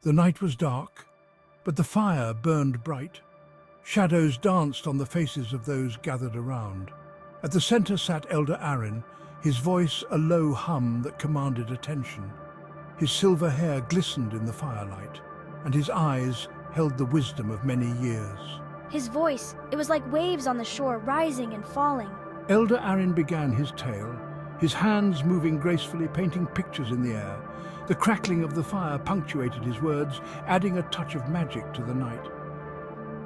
The night was dark, but the fire burned bright. Shadows danced on the faces of those gathered around. At the center sat Elder Aaron, his voice a low hum that commanded attention. His silver hair glistened in the firelight, and his eyes held the wisdom of many years. His voice, it was like waves on the shore, rising and falling. Elder Aaron began his tale, his hands moving gracefully, painting pictures in the air. The crackling of the fire punctuated his words, adding a touch of magic to the night.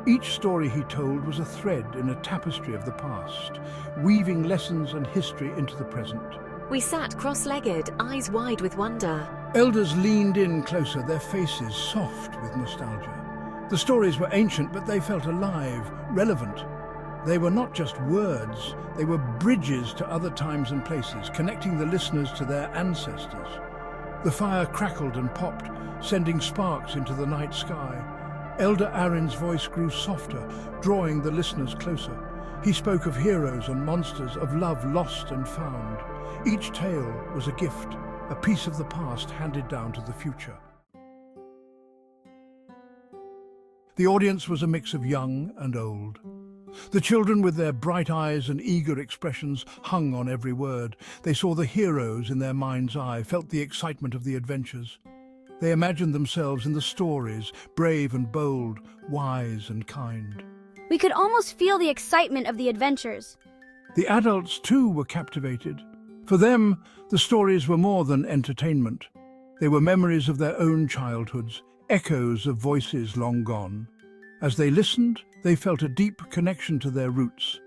Each story he told was a thread in a tapestry of the past, weaving lessons and history into the present. We sat cross-legged, eyes wide with wonder. Elders leaned in closer, their faces soft with nostalgia. The stories were ancient, but they felt alive, relevant. They were not just words, they were bridges to other times and places, connecting the listeners to their ancestors. The fire crackled and popped, sending sparks into the night sky. Elder Aaron's voice grew softer, drawing the listeners closer. He spoke of heroes and monsters, of love lost and found. Each tale was a gift, a piece of the past handed down to the future. The audience was a mix of young and old. The children, with their bright eyes and eager expressions, hung on every word. They saw the heroes in their mind's eye, felt the excitement of the adventures. They imagined themselves in the stories, brave and bold, wise and kind. We could almost feel the excitement of the adventures. The adults, too, were captivated. For them, the stories were more than entertainment. They were memories of their own childhoods, echoes of voices long gone. As they listened, they felt a deep connection to their roots.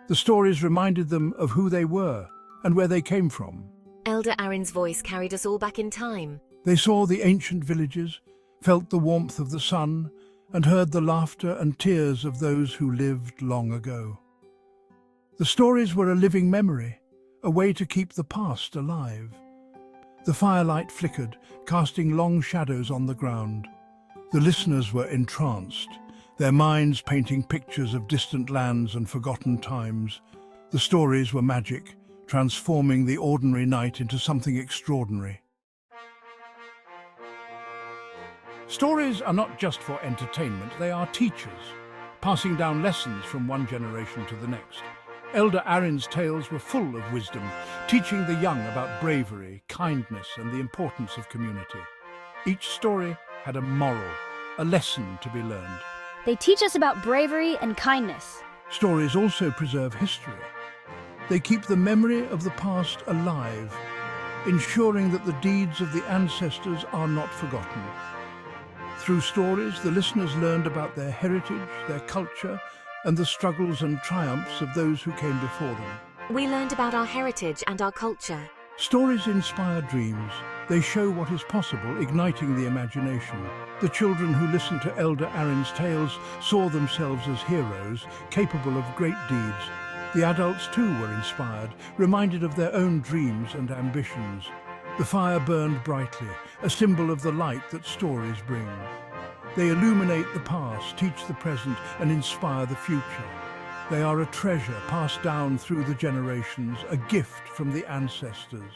The stories reminded them of who they were and where they came from. Elder Aaron's voice carried us all back in time. They saw the ancient villages, felt the warmth of the sun, and heard the laughter and tears of those who lived long ago. The stories were a living memory, a way to keep the past alive. The firelight flickered, casting long shadows on the ground. The listeners were entranced, their minds painting pictures of distant lands and forgotten times. The stories were magic, transforming the ordinary night into something extraordinary. Stories are not just for entertainment, they are teachers, passing down lessons from one generation to the next. Elder Aaron's tales were full of wisdom, teaching the young about bravery, kindness, and the importance of community. Each story had a moral, a lesson to be learned. They teach us about bravery and kindness. Stories also preserve history. They keep the memory of the past alive, ensuring that the deeds of the ancestors are not forgotten. Through stories, the listeners learned about their heritage, their culture, and the struggles and triumphs of those who came before them. We learned about our heritage and our culture. Stories inspire dreams. They show what is possible, igniting the imagination. The children who listened to Elder Aaron's tales saw themselves as heroes, capable of great deeds. The adults too were inspired, reminded of their own dreams and ambitions. The fire burned brightly, a symbol of the light that stories bring. They illuminate the past, teach the present, and inspire the future. They are a treasure passed down through the generations, a gift from the ancestors.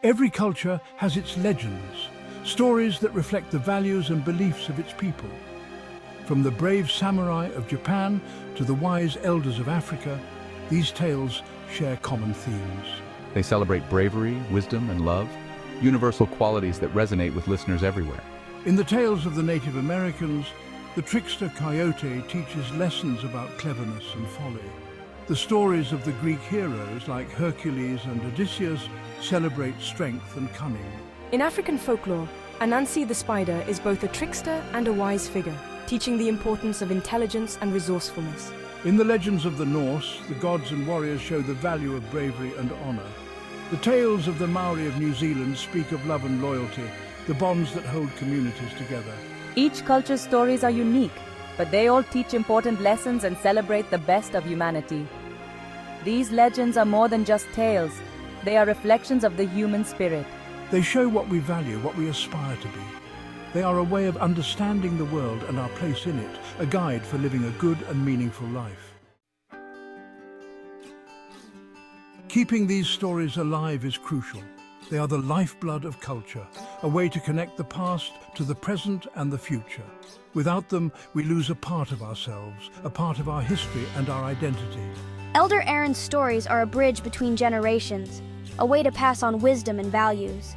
Every culture has its legends, stories that reflect the values and beliefs of its people. From the brave samurai of Japan to the wise elders of Africa, these tales share common themes. They celebrate bravery, wisdom, and love, universal qualities that resonate with listeners everywhere. In the tales of the Native Americans, the trickster coyote teaches lessons about cleverness and folly. The stories of the Greek heroes like Hercules and Odysseus celebrate strength and cunning. In African folklore, Anansi the spider is both a trickster and a wise figure, teaching the importance of intelligence and resourcefulness. In the legends of the Norse, the gods and warriors show the value of bravery and honor. The tales of the Maori of New Zealand speak of love and loyalty, the bonds that hold communities together. Each culture's stories are unique, but they all teach important lessons and celebrate the best of humanity. These legends are more than just tales. They are reflections of the human spirit. They show what we value, what we aspire to be. They are a way of understanding the world and our place in it, a guide for living a good and meaningful life. Keeping these stories alive is crucial. They are the lifeblood of culture, a way to connect the past to the present and the future. Without them, we lose a part of ourselves, a part of our history and our identity. Elder Aaron's stories are a bridge between generations, a way to pass on wisdom and values.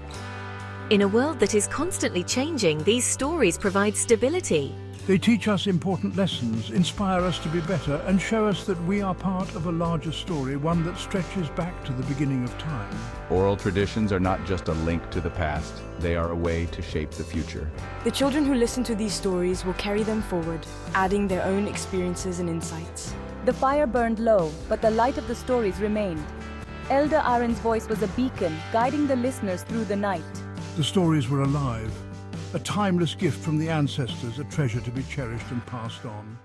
In a world that is constantly changing, these stories provide stability. They teach us important lessons, inspire us to be better, and show us that we are part of a larger story, one that stretches back to the beginning of time. Oral traditions are not just a link to the past, they are a way to shape the future. The children who listen to these stories will carry them forward, adding their own experiences and insights. The fire burned low, but the light of the stories remained. Elder Aaron's voice was a beacon, guiding the listeners through the night. The stories were alive, a timeless gift from the ancestors, a treasure to be cherished and passed on.